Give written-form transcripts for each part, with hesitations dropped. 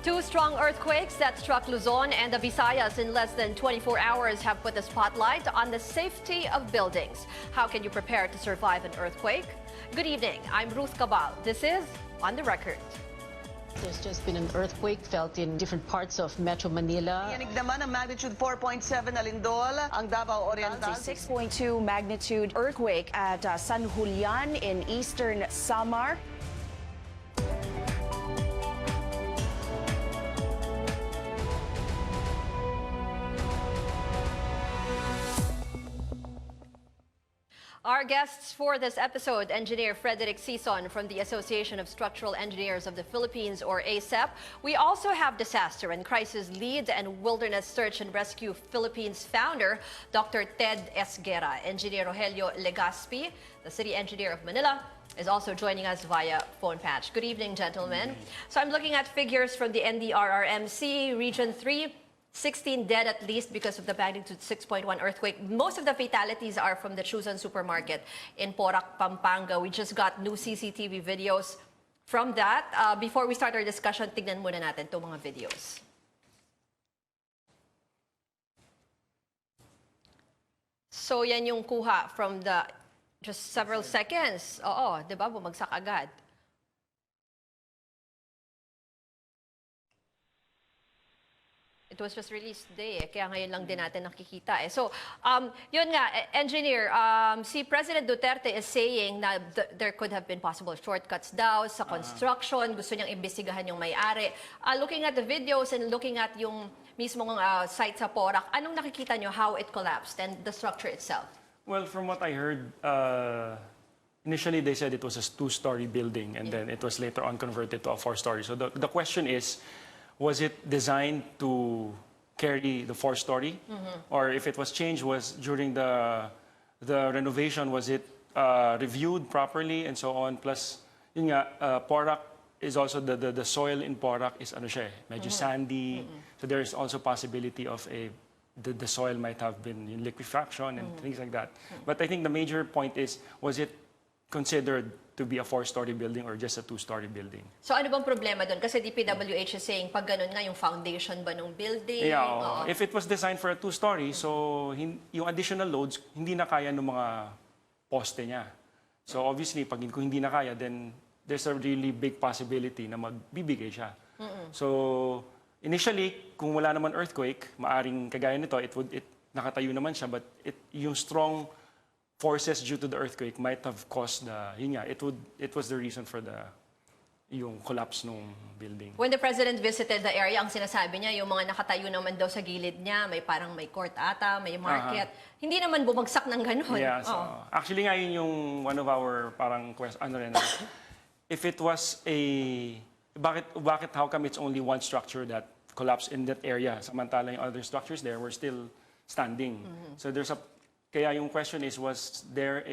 Two strong earthquakes that struck Luzon and the Visayas in less than 24 hours have put the spotlight on the safety of buildings. How can you prepare to survive an earthquake? Good evening, I'm Ruth Cabal. This is On the Record. There's just been an earthquake felt in different parts of Metro Manila. Yanig naman ang magnitude 4.7 na lindol ang Davao Oriental. 6.2 magnitude earthquake at San Julian in eastern Samar. Our guests for this episode, Engineer Frederick Sison from the Association of Structural Engineers of the Philippines, or ASEP. We also have Disaster and Crisis Lead and Wilderness Search and Rescue Philippines founder, Dr. Ted Esguerra. Engineer Rogelio Legaspi, the City Engineer of Manila, is also joining us via phone patch. Good evening, gentlemen. So I'm looking at figures from the NDRRMC, Region 3. 16 dead at least because of the magnitude 6.1 earthquake. Most of the fatalities are from the Chusan supermarket in Porac, Pampanga. We just got new CCTV videos from that. Before we start our discussion, tignan muna natin itong mga videos. So yan yung kuha from the just several seconds. Oo, di ba? Bumagsak agad. It was just released today, kaya ngayon lang din natin nakikita. So, yun nga, Engineer, si President Duterte is saying na there could have been possible shortcuts daw sa construction, gusto niyang imbestigahan yung may-ari. Looking at the videos and looking at yung mismong site sa Porac, anong nakikita niyo how it collapsed and the structure itself? Well, from what I heard, initially they said it was a two-story building and then it was later on converted to a four-story. So the question is, was it designed to carry the four-story? Or if it was changed, was during the renovation, was it reviewed properly and so on? Plus, yun nga, Porac is also, the soil in Porac is ano siya, medyo sandy. So there is also possibility of the soil might have been in liquefaction and things like that. But I think the major point is, was it considered to be a four-story building or just a two-story building? So ano bang problema doon? Kasi DPWH is saying, pag ganun nga, yung foundation ba ng building? Yeah, if it was designed for a two-story, so yung additional loads, hindi na kaya ng mga poste niya. So obviously, pag kung hindi na kaya, then there's a really big possibility na magbibigay siya. So initially, kung wala naman earthquake, maaring kagaya nito, nakatayo naman siya, but yung strong forces due to the earthquake might have caused yun nga, it was the reason for yung collapse ng building. When the President visited the area, ang sinasabi niya, yung mga nakatayo naman daw sa gilid niya, may parang may court ata, may market. Hindi naman bumagsak ng ganun. Yeah, so actually nga yun yung one of our parang if it was how come it's only one structure that collapsed in that area, samantala yung other structures there were still standing. So kaya yung question is, was there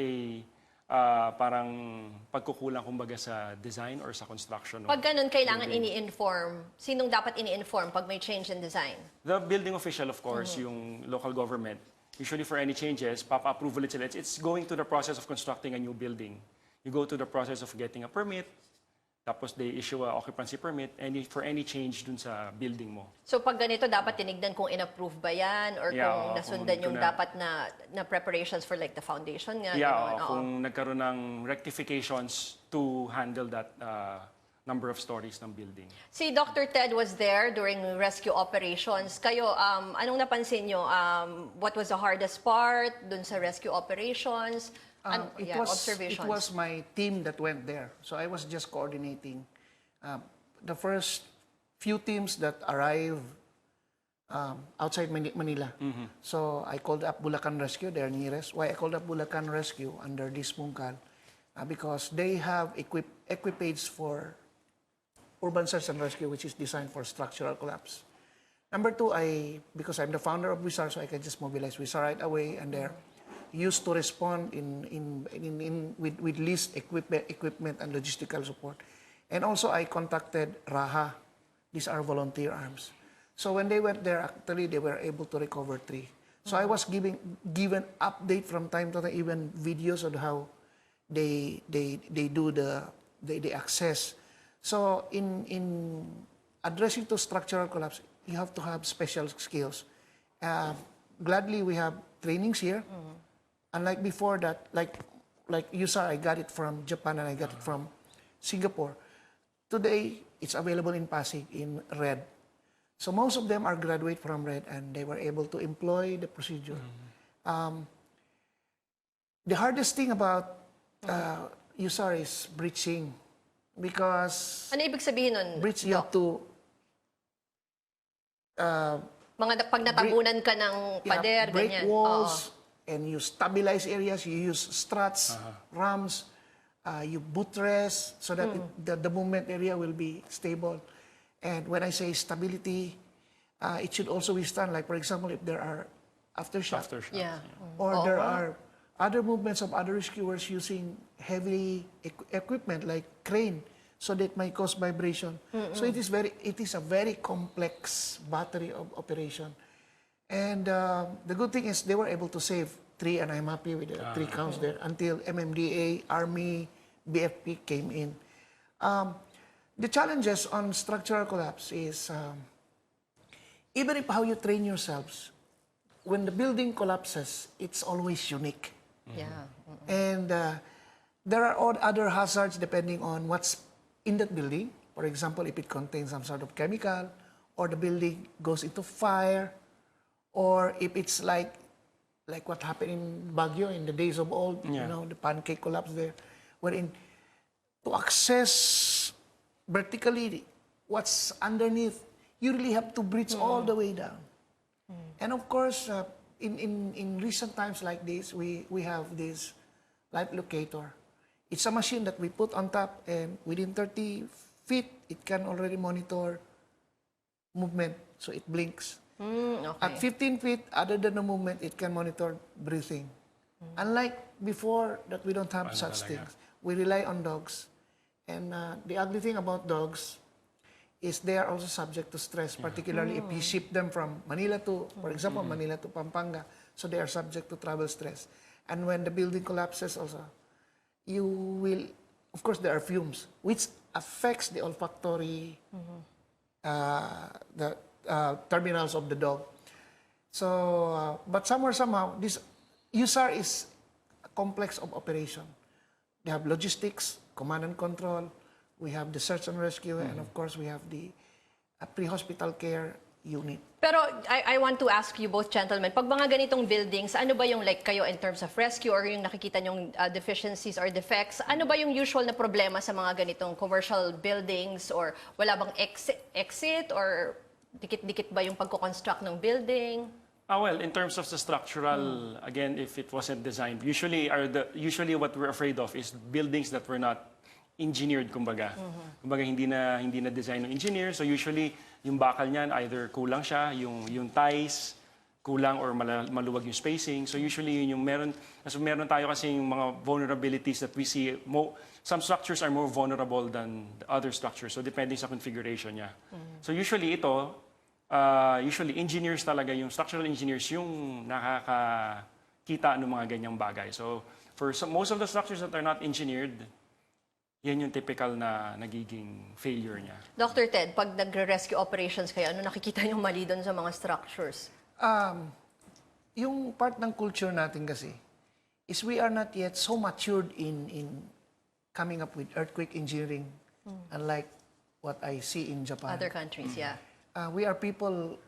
parang pagkukulang kumbaga sa design or sa construction? Pag ganun, kailangan ini-inform. Sinong dapat ini-inform pag may change in design? The building official, of course, yung local government. Usually for any changes, papa-approval it sila. It's going to the process of constructing a new building. You go to the process of getting a permit, tapos they issue a occupancy permit for any change dun sa building mo. So pag ganito, dapat tinignan kung in-approve ba yan or kung nasundan yung dapat na preparations for like the foundation nga. Yeah, kung nagkaroon ng rectifications to handle that number of stories ng building. Si Dr. Ted was there during rescue operations. Kayo, anong napansin nyo? What was the hardest part dun sa rescue operations? It was my team that went there. So I was just coordinating. The first few teams that arrived outside Manila. So I called up Bulacan Rescue, their nearest. Why I called up Bulacan Rescue under this Mungkal? Because they have equipage for urban search and rescue, which is designed for structural collapse. Number two, because I'm the founder of WISAR, so I can just mobilize WISAR right away, and they're used to respond with least equipment and logistical support. And also I contacted RAHA. These are volunteer arms. So when they went there, actually they were able to recover 3. So I was given update from time to time, even videos on how they do the access. So addressing to structural collapse, you have to have special skills. Gladly, we have trainings here. Unlike before that, like you saw, I got it from Japan and I got it from Singapore. Today, it's available in Pasig in RED. So most of them are graduate from RED and they were able to employ the procedure. The hardest thing about USAR is breaching because Ano ibig sabihin nun? breach you have to Pag natabunan ka ng pader, break ganyan. walls and you stabilize areas, you use struts, rams, you buttress so that the movement area will be stable. And when I say stability, it should also withstand, like for example, if there are aftershocks, Yeah. or there are other movements of other rescuers using heavy equipment like crane, so that may cause vibration. So it is a very complex battery of operation. And the good thing is they were able to save 3, and I'm happy with the 3 counts there until MMDA, Army, BFP came in. The challenges on structural collapse is even if how you train yourselves, when the building collapses, it's always unique. Yeah. And there are other hazards depending on what's in that building. For example, if it contains some sort of chemical, or the building goes into fire, or if it's like what happened in Baguio in the days of old, the pancake collapse there, wherein to access vertically what's underneath, you really have to breach all the way down. And of course, in recent times like this, we have this light locator. It's a machine that we put on top, and within 30 feet, it can already monitor movement, so it blinks. Okay. At 15 feet, other than the movement, it can monitor breathing. Unlike before that we don't have such things. We rely on dogs. And the ugly thing about dogs is they are also subject to stress, particularly if you ship them from Manila to, for example, Manila to Pampanga. So they are subject to travel stress. And when the building collapses also, you will, of course, there are fumes, which affects the olfactory terminals of the dog. So, but somehow, this USAR is a complex of operation. They have logistics, command and control, we have the search and rescue, and of course, we have the pre-hospital care unit. Pero I want to ask you both gentlemen, pag mga ganitong buildings, ano ba yung like kayo in terms of rescue or yung nakikita nyong deficiencies or defects, ano ba yung usual na problema sa mga ganitong commercial buildings, or wala bang exit or dikit-dikit ba yung pagko-construct ng building? Well, in terms of the structural, again, if it wasn't designed, usually what we're afraid of is buildings that were not engineered, kumbaga. Kumbaga, hindi na design ng engineer. So usually, yung bakal niyan, either kulang siya, yung ties, kulang or maluwag yung spacing. So usually, yun yung meron tayo kasing mga vulnerabilities that we see. Some structures are more vulnerable than the other structures. So depending sa configuration niya. So usually usually engineers talaga, yung structural engineers, yung nakakakita ng mga ganyang bagay. So for most of the structures that are not engineered, yan yung typical na nagiging failure niya. Dr. Ted, pag nagre-rescue operations kayo, ano nakikita yung mali doon sa mga structures? Yung part ng culture natin kasi is we are not yet so matured in coming up with earthquake engineering, unlike what I see in Japan. Other countries, yeah. We are people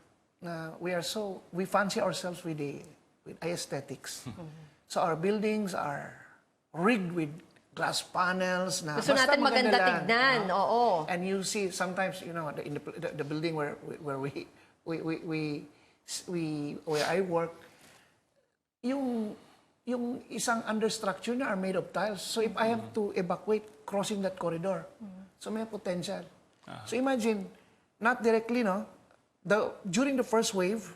we fancy ourselves with aesthetics. So our buildings are rigged with glass panels na Gusto basta natin maganda lang, tignan, oo. And you see sometimes, in the building where I work, yung isang understructure na are made of tiles. So if I have to evacuate crossing that corridor, so may potential. So imagine, not directly, during the first wave,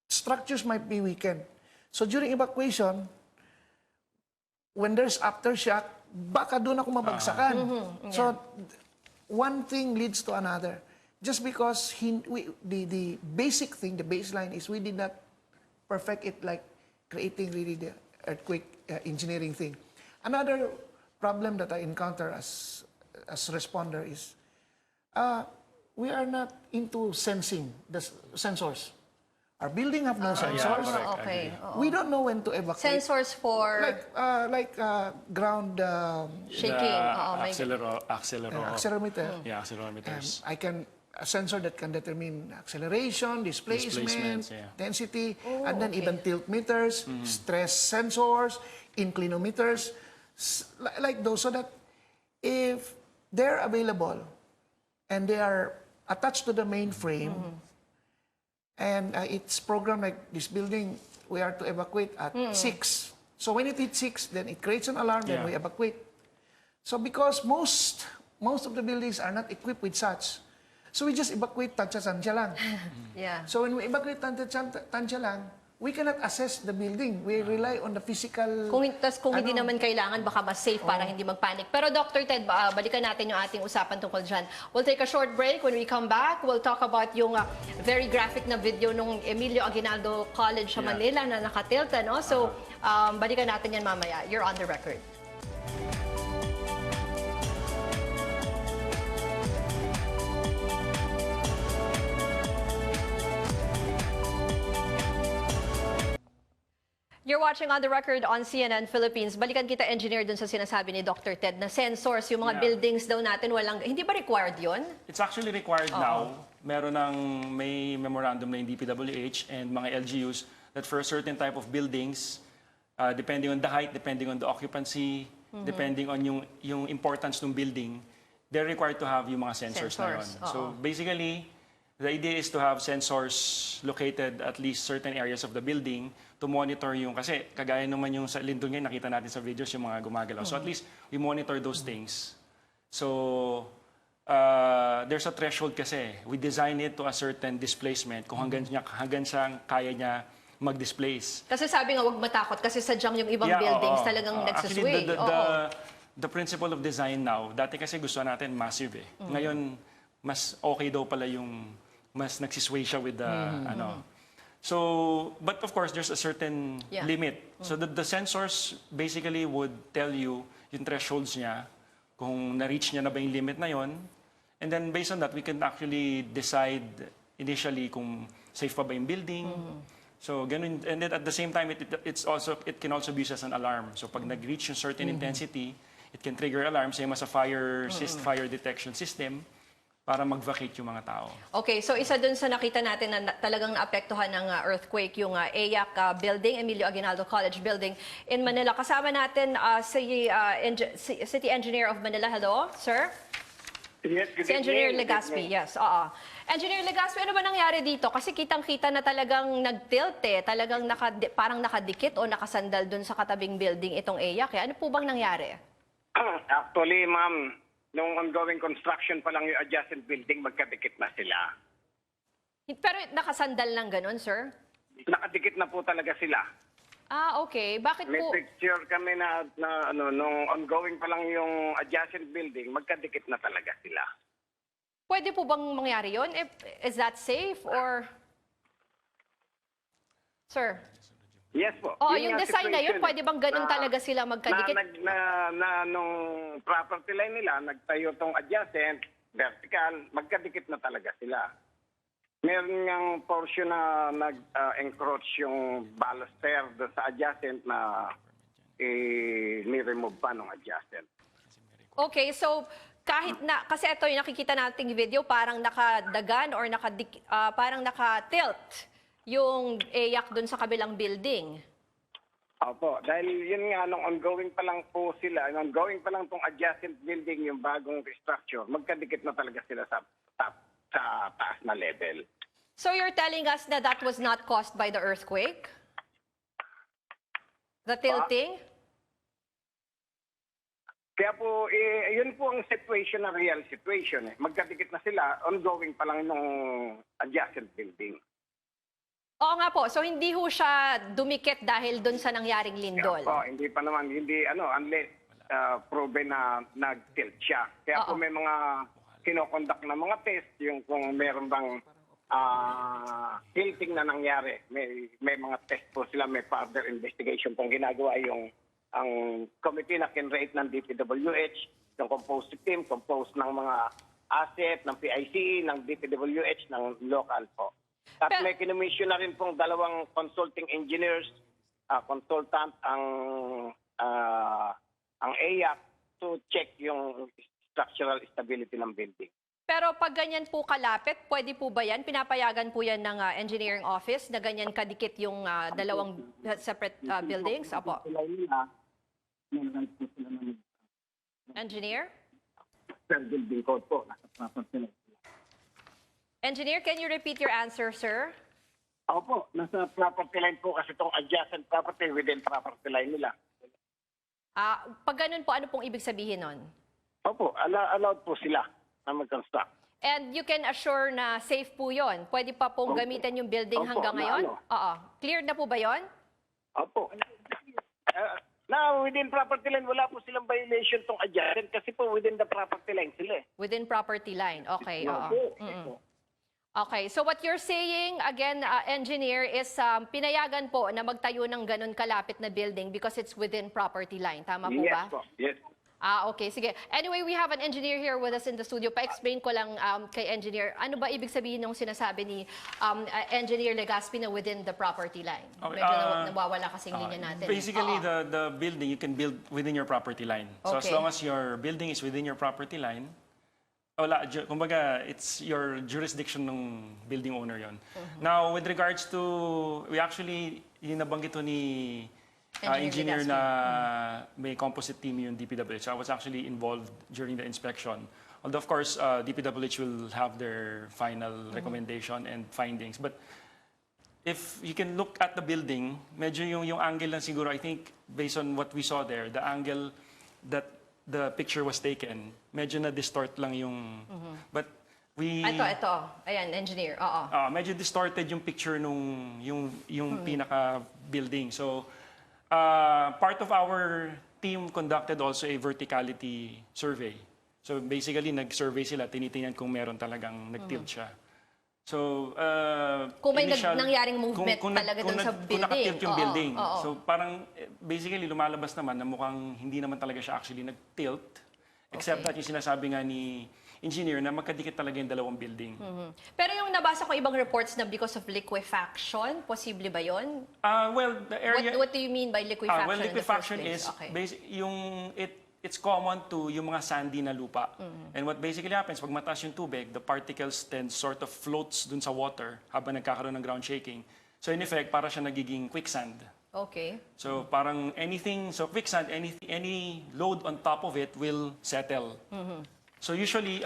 structures might be weakened. So during evacuation, when there's aftershock, baka doon ako mabagsakan. So one thing leads to another. Just because the basic thing, the baseline is we did not perfect it like creating really the earthquake engineering thing. Another problem that I encounter as responder is we are not into sensing the sensors. Our building have no sensors. correct. Okay. Oo. We don't know when to evacuate. Sensors for Ground shaking. Oo, may accelerometer. Yeah, accelerometers. I can a sensor that can determine acceleration, displacement, Displacements, yeah. density, and then okay. even tilt meters, stress sensors, inclinometers, like those, so that if they're available and they are attached to the mainframe, and it's programmed like this building, we are to evacuate at 6. So when it hits 6, then it creates an alarm, then Yeah. we evacuate. So because most of the buildings are not equipped with such, so we just evacuate tansya-tansya lang. Yeah. So when we evacuate tansya lang, we cannot assess the building. We rely on the physical... Kung hindi naman kailangan, baka mas safe para hindi magpanic. Pero Dr. Ted, balikan natin yung ating usapan tungkol dyan. We'll take a short break. When we come back, we'll talk about yung very graphic na video nung Emilio Aguinaldo College sa Manila na nakatilt. No? So, balikan natin yan mamaya. You're on the record. You're watching On the Record on CNN Philippines. Balikan kita, engineer, dun sa sinasabi ni Dr. Ted na sensors, yung mga Yeah. buildings daw natin hindi ba required yun? It's actually required now. May memorandum na yung DPWH and mga LGUs that for a certain type of buildings, depending on the height, depending on the occupancy, depending on yung importance ng building, they're required to have yung mga sensors na yun. Sensors, So basically, the idea is to have sensors located at least certain areas of the building to monitor yung, kasi kagaya naman yung sa lindol ngayon, nakita natin sa videos yung mga gumagalaw. So at least we monitor those things. So there's a threshold kasi. We design it to a certain displacement kung hanggang saan kaya niya mag-displace. Kasi sabi nga, wag matakot kasi sadyang yung ibang buildings talagang nagsasway. Actually, the principle of design now, dati kasi gusto natin massive eh. Ngayon, mas okay daw pala yung mas nagsisway siya with the ano. So, but of course, there's a certain limit. So the sensors basically would tell you yung thresholds niya, kung na-reach niya na ba yung limit na yon. And then based on that, we can actually decide initially kung safe pa ba yung building. So, ganun. And then at the same time, it can also be used as an alarm. So, pag nag-reach yung certain intensity, it can trigger alarm, same as a fire detection system, para mag-vacate yung mga tao. Okay, so isa dun sa nakita natin na talagang naapektuhan ng earthquake, yung AYAC building, Emilio Aguinaldo College building in Manila. Kasama natin si City Engineer of Manila. Hello, sir? Yes, good Si Engineer evening. Legaspi, yes. Oo. Engineer Legaspi, ano ba nangyari dito? Kasi kitang-kita na talagang nag-tilt eh. Talagang parang nakadikit o nakasandal dun sa katabing building itong AYAC. Ano po bang nangyari? Actually, ma'am, nung ongoing construction pa lang yung adjacent building, magkadikit na sila. Pero nakasandal lang ganun, sir? Nakadikit na po talaga sila. Ah, okay. Bakit May po? picture kami na nung ongoing pa lang yung adjacent building, magkadikit na talaga sila. Pwede po bang mangyari yun? Is that safe or... Sir? Yes po. Oo, Yun yung nga design na yun, situation pwede bang ganun talaga sila magkadikit? Nung property line nila, nagtayo tong adjacent, vertical, magkadikit na talaga sila. Meron ngang portion na nag-encroach yung baluster doon sa adjacent na ni-remove pa ng adjacent. Okay, so kahit na, kasi ito yung nakikita nating video, parang nakadagan or parang naka-tilt yung AYAC dun sa kabilang building. Opo, dahil yun nga, nung ongoing pa lang po sila, ongoing pa lang tong adjacent building, yung bagong restructure, magkadikit na talaga sila sa taas na level. So you're telling us na that was not caused by the earthquake? The tilting? Kaya po, yun po ang situation na real situation. Magkadikit na sila, ongoing pa lang nung adjacent building. Oo nga po. So hindi ho siya dumikit dahil dun sa nangyaring lindol? Kaya po, hindi pa naman, unless proven na nag-tilt siya. Kaya po may mga kinokondak na mga test, yung kung meron bang tilting na nangyari. May mga test po sila, may further investigation pong ginagawa ang committee na kinrate ng DPWH, yung composed team, composed ng mga ASEP, ng PICE, ng DPWH, ng local po. At may kinomisyon na rin pong dalawang consulting engineers, consultant ang AIAC to check yung structural stability ng building. Pero pag ganyan po kalapit, pwede po ba yan? Pinapayagan po yan ng engineering office na ganyan kadikit yung dalawang separate buildings? Apo. Engineer? Building code po. Nasa property line. Engineer, can you repeat your answer, sir? Opo, nasa property line po kasi itong adjacent property within property line nila. Pag ganun po, ano pong ibig sabihin nun? Opo, allowed po sila na mag-construct. And you can assure na safe po yon. Pwede pa pong gamitin yung building Opo, hanggang ngayon? ano? Oo. Cleared na po ba yon? Opo. Na within property line, wala po silang violation tong adjacent kasi po within the property line sila. Within property line. Okay, oo. Opo. Okay, so what you're saying, again, engineer, is pinayagan po na magtayo ng ganun kalapit na building because it's within property line. Tama po Yes ba? po, yes. Okay, sige. Anyway, we have an engineer here with us in the studio. Pa-explain ko lang kay engineer, ano ba ibig sabihin ng sinasabi ni Engineer Legaspi na within the property line? Okay, Medyo nawawala kasing linya natin. Basically, Oo. the building, you can build within your property line. So as Okay. long as your building is within your property line, kumbaga, it's your jurisdiction ng building owner yon. Now, with regards to, we actually, yung nabanggit to ni engineer Legaspi. na may composite team yung DPWH. I was actually involved during the inspection. Although, of course, DPWH will have their final recommendation and findings. But if you can look at the building, medyo yung angle lang siguro, I think, based on what we saw there, the angle that the picture was taken, medyo na-distort lang yung... But we... Ito. Ayan, engineer. Oo. medyo distorted yung picture nung yung pinaka-building. So, part of our team conducted also a verticality survey. So basically, nag-survey sila, tinitingnan kung meron talagang nag-tilt siya. So, Kung may nangyaring movement talaga dun sa Kung building. nakatilt yung Oo, building. oo. So parang, basically, lumalabas naman na mukhang hindi naman talaga siya actually nag-tilt. Except Okay. that yung sinasabi nga ni engineer na magkadikit talaga yung dalawang building. Pero yung nabasa ko ibang reports na because of liquefaction, posible ba yon? Well, the area... What do you mean by liquefaction Well, liquefaction in the first is place? Okay. it's common to yung mga sandy na lupa. And what basically happens, pag mataas yung tubig, the particles then sort of floats dun sa water habang nagkakaroon ng ground shaking. So in effect, para siya nagiging quicksand. Okay. So parang quicksand, any load on top of it will settle. So usually,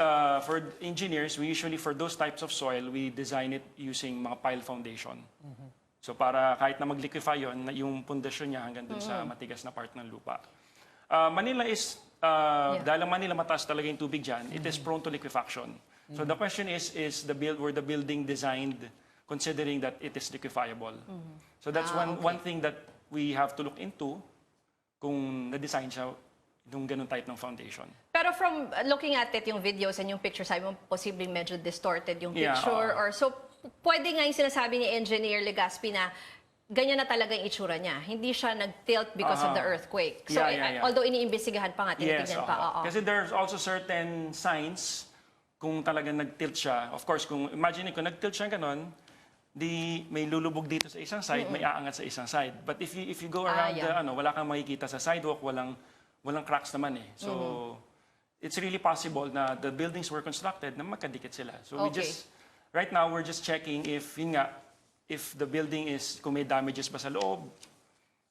for engineers, for those types of soil, we design it using mga pile foundation. So para kahit na mag-liquefy yun, yung pundasyon niya hanggang dun sa matigas na part ng lupa. Manila is, dahil ang Manila mataas talaga yung tubig dyan, it is prone to liquefaction. So the question is were the building designed considering that it is liquefiable? So that's one thing that we have to look into kung na-design siya yung ganun type ng foundation. Pero from looking at it, yung videos and yung pictures, sabi mo, posibleng medyo distorted yung Yeah, picture. oo. Or so, pwede nga yung sinasabi ni Engineer Legaspi na ganyan na talaga yung itsura niya. Hindi siya nag-tilt because of the earthquake. So, Yeah. although iniimbestigahan pa nga, tinitignan pa. oo. Oo. Kasi there's also certain signs kung talagang nag-tilt siya. Of course, kung imagine kung nag-tilt siya ganun, di may lulubog dito sa isang side, may aangat sa isang side. But if you go around yeah. wala kang makikita sa sidewalk, walang cracks naman eh. So it's really possible na the buildings were constructed na magkadikit sila. So Okay. right now we're just checking if if the building is kung may damages ba sa loob.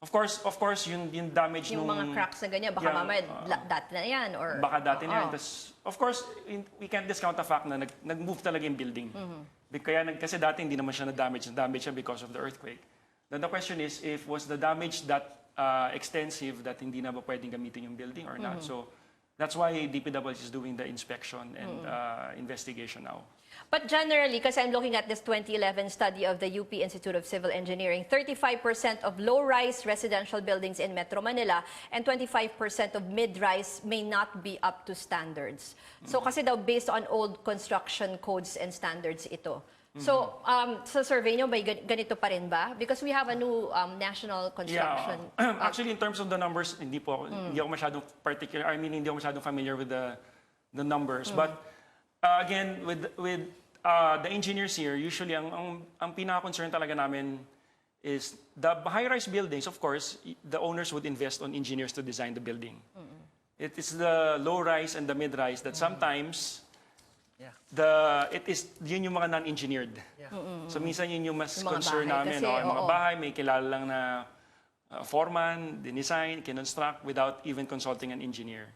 Of course yung damage Yung nung mga cracks na ganyan, baka Yeah, mamaya dati na yan. Or, baka dati na yan. Oo. Tas, of course, we can't discount the fact na nag-move talaga yung building. Kasi dati hindi naman siya na-damage. Na-damage siya because of the earthquake. Then the question is, was the damage that extensive that hindi na ba pwedeng gamitin yung building or not? So that's why DPWH is doing the inspection and investigation now. But generally, kasi I'm looking at this 2011 study of the UP Institute of Civil Engineering, 35% of low-rise residential buildings in Metro Manila and 25% of mid-rise may not be up to standards. So kasi daw based on old construction codes and standards ito. So sa survey nyo, may ganito pa rin ba? Because we have a new national construction. Yeah. Actually, in terms of the numbers, hindi ako masyadong particular. I mean, hindi ako masyadong familiar with the numbers. But Again, with the engineers here, usually ang pinaka-concern talaga namin is the high-rise buildings, of course, the owners would invest on engineers to design the building. It is the low-rise and the mid-rise that sometimes yun yung mga non-engineered. So minsan yun yung mas Yung mga concern bahay namin. kasi, Yung mga oo. bahay, may kilala lang na foreman, dinesign, kinonstruct without even consulting an engineer.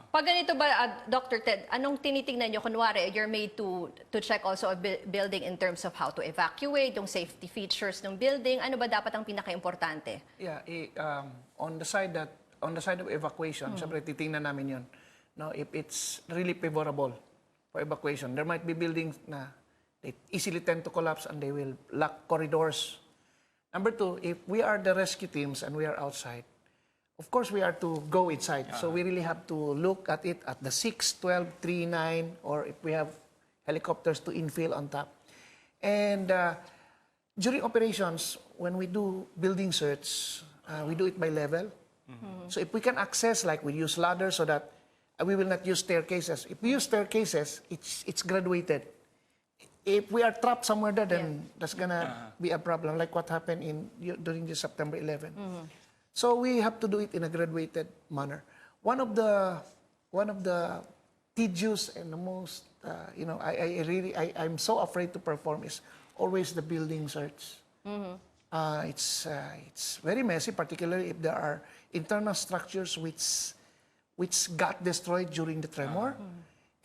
Pag ganito ba, Dr. Ted, anong tinitingnan nyo? Kunwari, you're made to check also a building in terms of how to evacuate, yung safety features ng building. Ano ba dapat ang pinaka-importante? Yeah, on the side of evacuation, syempre titingnan namin 'yon. No, if it's really favorable for evacuation, there might be buildings na they easily tend to collapse and they will lack corridors. Number two, if we are the rescue teams and we are outside, of course we are to go inside. So we really have to look at it at the 6, 12, 3, 9, or if we have helicopters to infill on top. And during operations, when we do building search, we do it by level. So if we can access, like we use ladders so that we will not use staircases. If we use staircases, it's graduated. If we are trapped somewhere there, then that's gonna be a problem, like what happened during the September 11. So we have to do it in a graduated manner. One of the tedious and the most, I'm so afraid to perform is always the building search. It's very messy, particularly if there are internal structures which got destroyed during the tremor,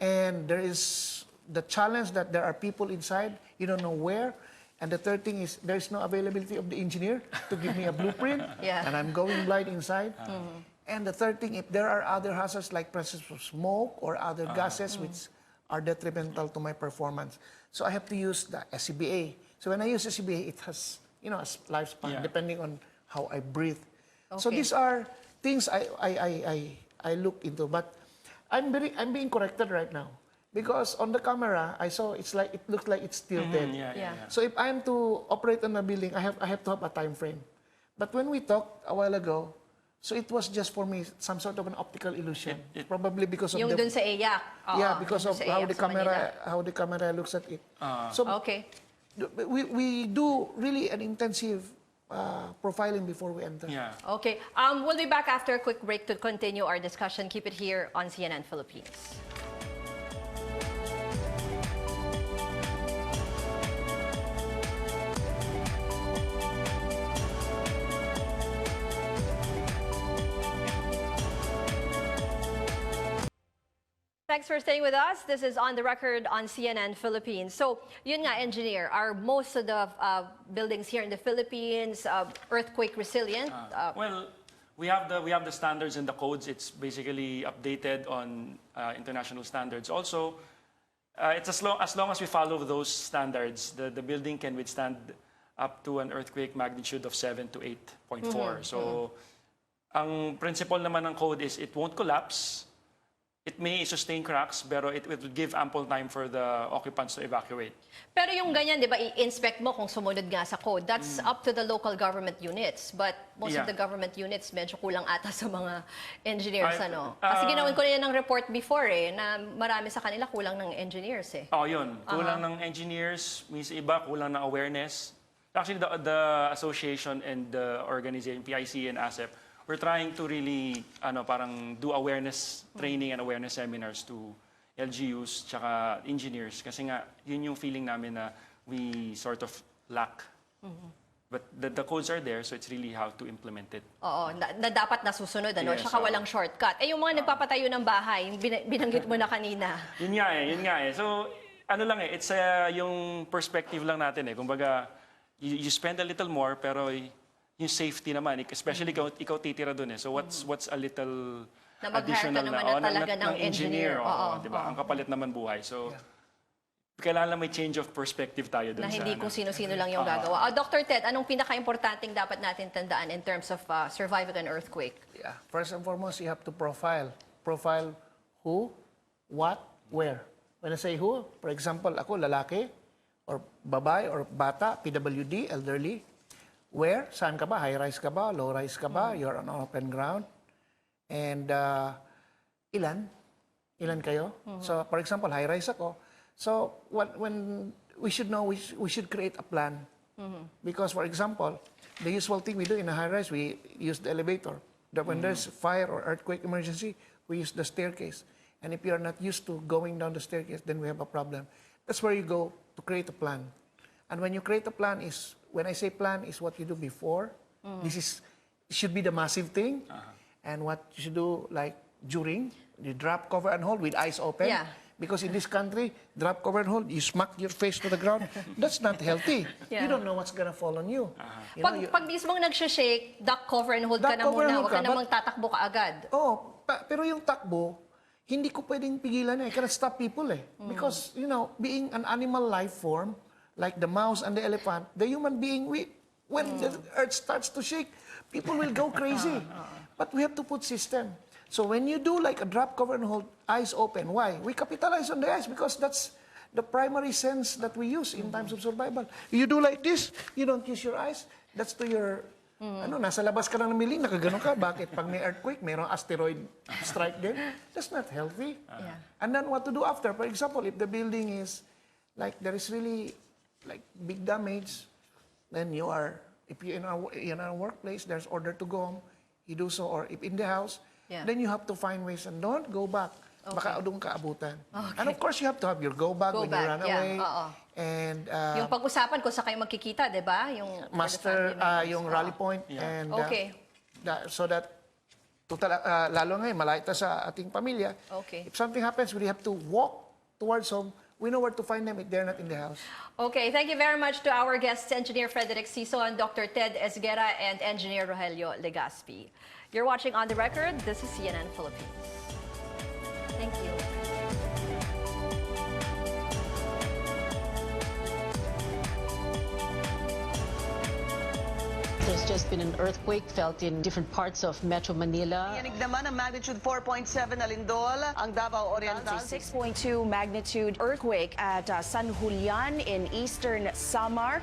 and there is the challenge that there are people inside, you don't know where. And the third thing is there is no availability of the engineer to give me a blueprint, and I'm going blind inside. And the third thing, if there are other hazards like presence of smoke or other gases which are detrimental to my performance. So I have to use the SCBA. So when I use SCBA, it has, a lifespan depending on how I breathe. So these are things I look into, but I'm being corrected right now. Because on the camera, I saw it looks like it's tilted. So if I'm to operate on a building, I have to have a time frame. But when we talked a while ago, so it was just for me some sort of an optical illusion. Probably because of Yung dun sa EYAC. because of sa how EYAC the sa Manila. camera looks at it. So Okay. we do really an intensive profiling before we enter. Okay. We'll be back after a quick break to continue our discussion. Keep it here on CNN Philippines. Thanks for staying with us. This is On the Record on CNN Philippines. So, yun nga, engineer, are most of the buildings here in the Philippines earthquake resilient? Well, we have the standards and the codes. It's basically updated on international standards. Also, it's as long as we follow those standards, the building can withstand up to an earthquake magnitude of 7 to 8.4. So, ang principle naman ng code is it won't collapse. It may sustain cracks, pero it will give ample time for the occupants to evacuate. Pero yung ganyan, di ba, i-inspect mo kung sumunod nga sa code. That's up to the local government units. But most of the government units, medyo kulang ata sa mga engineers, Kasi ginawan ko na yan ng report before, na marami sa kanila kulang ng engineers, Yun. Kulang ng engineers, minsan iba, kulang ng awareness. Actually, the association and the organization, PIC and ASEP, we're trying to really parang do awareness training and awareness seminars to LGUs tsaka engineers kasi nga yun yung feeling namin na we sort of lack. But the codes are there, so it's really how to implement it. Oo, na dapat nasusunod, Yes, Tsaka walang shortcut. Yung mga nagpapatayo ng bahay, yung binanggit mo na kanina. Yun nga eh. So, it's yung perspective lang natin eh. Kumbaga, you spend a little more, pero yung safety naman, especially ikaw titira dun eh. So what's a little Na mag-hire ka additional naman na talaga ng engineer. Oo, di ba? Ang kapalit naman buhay. So kailangan lang may change of perspective tayo dun Na sa hindi kung sino-sino lang yung gagawa. Dr. Ted, anong pinaka-importanting dapat natin tandaan in terms of surviving an earthquake? Yeah. First and foremost, you have to profile. Profile who, what, where. When I say who, for example, ako, lalaki, or babae, or bata, PWD, elderly. Where? Saan ka ba? High-rise ka ba? Low-rise ka ba? You're on open ground. And ilan? Ilan kayo? So, for example, high-rise ako. So, when we should know, we should create a plan. Because, for example, the usual thing we do in a high-rise, we use the elevator. When there's fire or earthquake emergency, we use the staircase. And if you're not used to going down the staircase, then we have a problem. That's where you go to create a plan. And when you create a plan when I say plan, is what you do before. This should be the massive thing. And what you should do, like, during, you drop, cover, and hold with eyes open. Yeah. Because in this country, drop, cover, and hold, you smack your face to the ground. That's not healthy. Yeah. You don't know what's gonna fall on you. You know, Pag mismong nagsha-shake, duck, cover, and hold ka Duck, na cover, and muna. hold Huwag ka ka, namang tatakbo ka agad. pero yung takbo, hindi ko pwedeng pigilan eh. I cannot stop people eh. Because, being an animal life form, like the mouse and the elephant, the human being, when the earth starts to shake, people will go crazy. But we have to put system. So when you do like a drop, cover, and hold, eyes open, why? We capitalize on the eyes because that's the primary sense that we use in times of survival. You do like this, you don't use your eyes, that's to your, nasa labas ka lang ng miling, nakaganon ka. Bakit? Pag may earthquake, mayroong asteroid strike din. That's not healthy. And then what to do after? For example, if the building is, like, there is really, like, big damage, then if you're in a workplace, there's order to go home, you do so, or if in the house, then you have to find ways and don't go back. Baka doon ka abutan. And of course, you have to have your go bag when you run away. And Yung pag-usapan kung saan kayo magkikita, di ba? Yung master yung rally point. And so that lalo ngayon, malayo tayo sa ating pamilya. Okay. If something happens, we have to walk towards home. We know where to find them if they're not in the house. Okay, thank you very much to our guests, Engineer Frederick Sison, Dr. Ted Esguera, and Engineer Rogelio Legaspi. You're watching On the Record. This is CNN Philippines. Thank you. There's just been an earthquake felt in different parts of Metro Manila. Yanig naman ang magnitude 4.7 na lindol ang Davao Oriental. 6.2 magnitude earthquake at San Julian in eastern Samar.